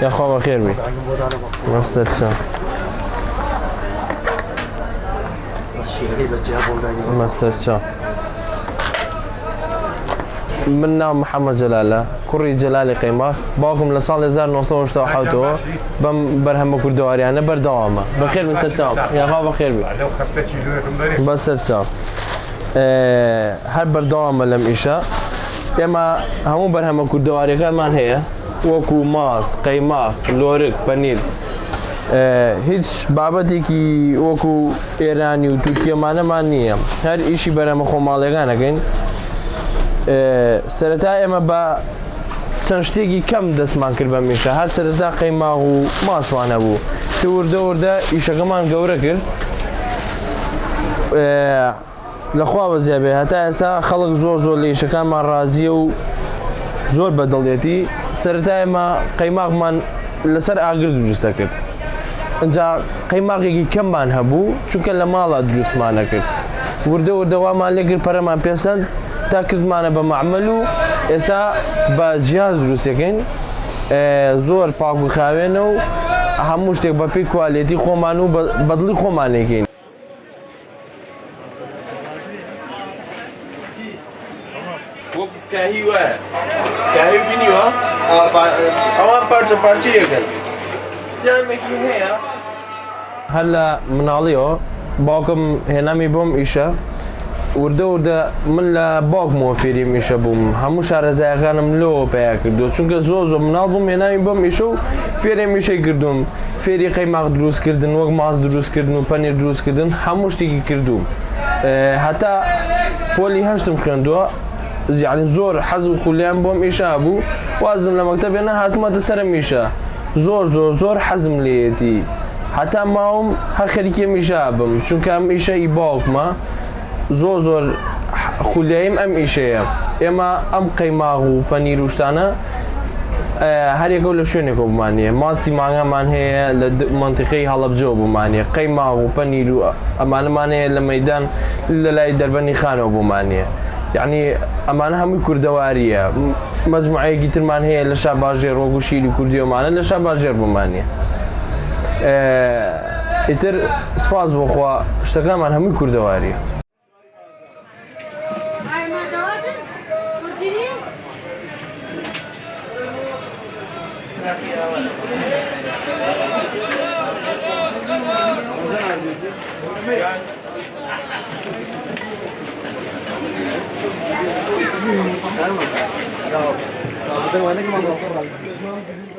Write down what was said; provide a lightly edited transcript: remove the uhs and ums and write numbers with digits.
يا خواب خير بي مسرچا مسرچا من نام محمد جلاله كوري جلالي قيمة باكم لصال 1987 بم برهم كردواري أنا بردوامه بخير من ستام يا خواب خير بي مسرچا هر بردوامه لم إيشا اما همون برهم كردواري كان من هي وكو ماست قيمة لورك بنير هیچ بابەتێکی وەکو ئێرانی و تورکیەمانەمان نییە هەر ئیشی بەرەمە خۆماڵیەکانەکەین سەرەتا ئێمە بە چەند شتێکی کەم دەستمان کرد بە میشە هەر سەرەتا قەیماغ و ماسمان هەبوو کە وردە وردە ئیشەکەمان گەورە کرد لەخوا بەزیێ بێ هەتا ئێستا خەڵک زۆر زۆر لە ئیشەکانمان ڕازیە و زۆر بەدڵێتی سەرەتا ئێمە قەیماغمان لەسەر ئاگر دروستە کرد اینجا قەیماغێکی کەممان هەبوو چونکە لە ماڵا دروستمانە کرد وردە وردە وامان لێگر پەرەمان پێسەند تا کردمانە بە معمەل و ئێستا بە جیاز دروستەکەین زۆر پاک و خاوێنە و هەموو شتێک بە پێی کوالێتی خۆمان و بەدڵی خۆمانێکین وەکو کاهی وایە کاهی بینیوە ئەوان پارچە پارچەیەکەن جامێکی هەیە هەر لە مناڵیەوە باوکم هێنامی بۆم ئیشە وردە وردە من لە باوکمەوە فێری میشە بووم هەموو شارەزایەکانم لەوە پێیا کردو چونکە زۆر زۆر مناڵ بووم هێنامی بۆم ئیشە و فێری میشەی کردوم فێری قەیماغ دروستکردن وەک ماس دروستکردن و پەنیر دروستکردن هەموو شتێکی کردوم هەتا پۆلی هەشتم خوێندووە یعنی زۆر حەز و خولیان بۆم ئیشە بوو وازم لە مەکتەبێنە هاتمەتە سەرە میشە زۆر حەزم لێیەتی هەتا ماوم هەر خەریکێ میشە بم چونکە ئەم ئیشەی باوکمە زۆر خولیاییم ئەم ئیشەیە ئێمە ئەم قەیماغ و پەنیر و شتانە هەرێکە لە شوێنێکەوە بمانیە ماسی مانگامان هەیە لە مەنتیقەی هەڵەبجەوە بمانیە قەیماغ و پەنیر و ئەمانەمان هەیە لە مەیدان لە لای دەربەنی خانەوە بمانیە یعنی ئەمانە هەمووی کوردەواریە مەجموعەیەکی ترمان هەیە لە شاباژێر وەکو شیری کوردیەوەمانە لە شاباژێر بمانیە ئیتر سپاس بۆخوا شتەکانمان هەمووی کوردەواریە Claro, claro.